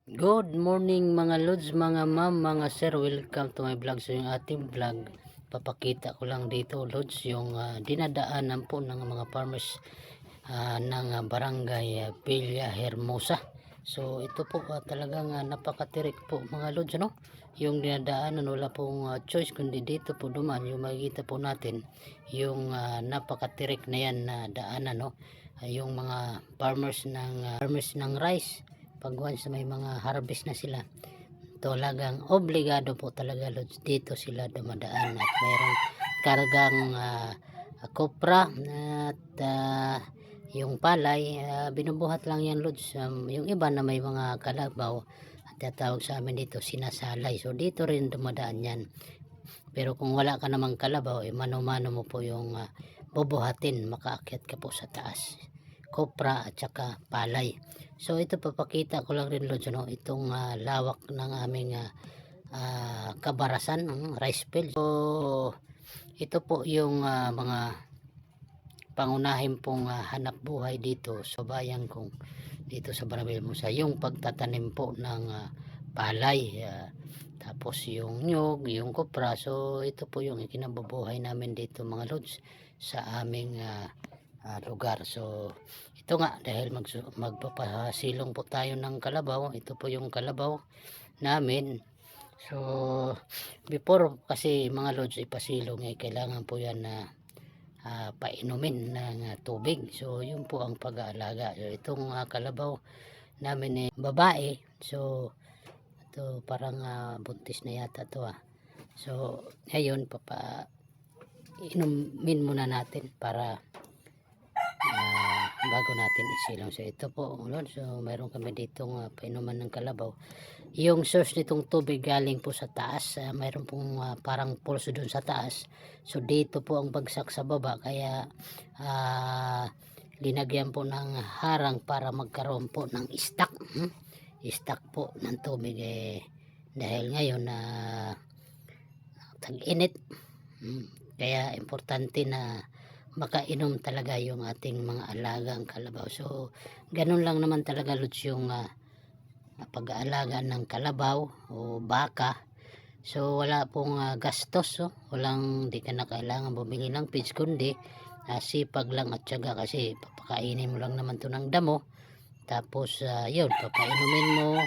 Good morning mga lods, mga ma'am, mga sir, welcome to my vlog. So yung ating vlog, papakita ko lang dito lods yung dinadaanan po ng mga farmers ng barangay Villa Hermosa. So ito po talagang napakatirik po mga lods, ano? Yung dinadaanan, wala pong choice kundi dito po dumaan. Yung makikita po natin yung napakatirik na yan na daanan, no? Yung mga farmers ng rice, pag once may mga harvest na sila, talagang obligado po talaga lods, dito sila dumadaan at mayroong kargang kopra at yung palay, binubuhat lang yan lods. Yung iba na may mga kalabaw at tatawag sa amin dito sinasalay, so dito rin dumadaan yan. Pero kung wala ka namang kalabaw, mano-mano mo po yung bubuhatin, makaakyat ka po sa taas, kopra at saka palay. So ito, papakita ko lang rin lods, no, itong lawak ng aming kabarasan ng rice field. So ito po yung mga pangunahin pong hanap buhay dito sa bayan kong dito sa Barangay Hermosa, yung pagtatanim po ng palay, tapos yung nyug, yung kopra. So ito po yung ikinabubuhay namin dito mga lods sa aming lugar. So ito nga, dahil magpapasilong po tayo ng kalabaw, ito po yung kalabaw namin. So before kasi mga lods ipasilong, kailangan po yan na painumin ng tubig. So yun po ang pag-aalaga. So itong kalabaw namin babae. So ito parang buntis na yata to. So ngayon inumin muna natin para bago natin isilong. So ito po Lord, so mayroon kami ditong painuman ng kalabaw. Yung source nitong tubig galing po sa taas, mayroon pong parang pulso dun sa taas. So dito po ang bagsak sa baba, kaya linagyan po ng harang para magkaroon po ng stock, stock po ng tubig. Dahil ngayon tag-init, kaya importante na makainom talaga yung ating mga alagang kalabaw. So ganun lang naman talaga lods yung pag-aalaga ng kalabaw o baka. So wala pong gastos, di ka na kailangan bumili ng feeds, kundi sipag lang at syaga, kasi papakainin mo lang naman to ng damo, tapos yun, papainumin mo,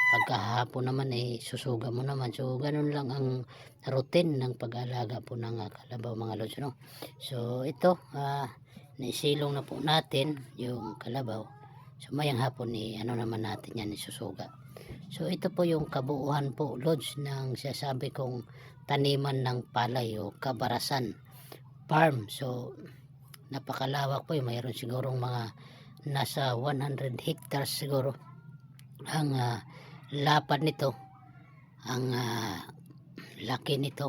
pagkahapon naman susuga mo naman. So ganun lang ang routine ng pag-aalaga po ng kalabaw mga lods, no? So ito, naisilong na po natin yung kalabaw. So mayang hapon ano naman natin yan, isusuga. So ito po yung kabuuan po lods ng sasabi kong taniman ng palay o kabarasan farm. So napakalawak po, mayroon sigurong mga nasa 100 hectares siguro ang lapad nito, ang laki nito.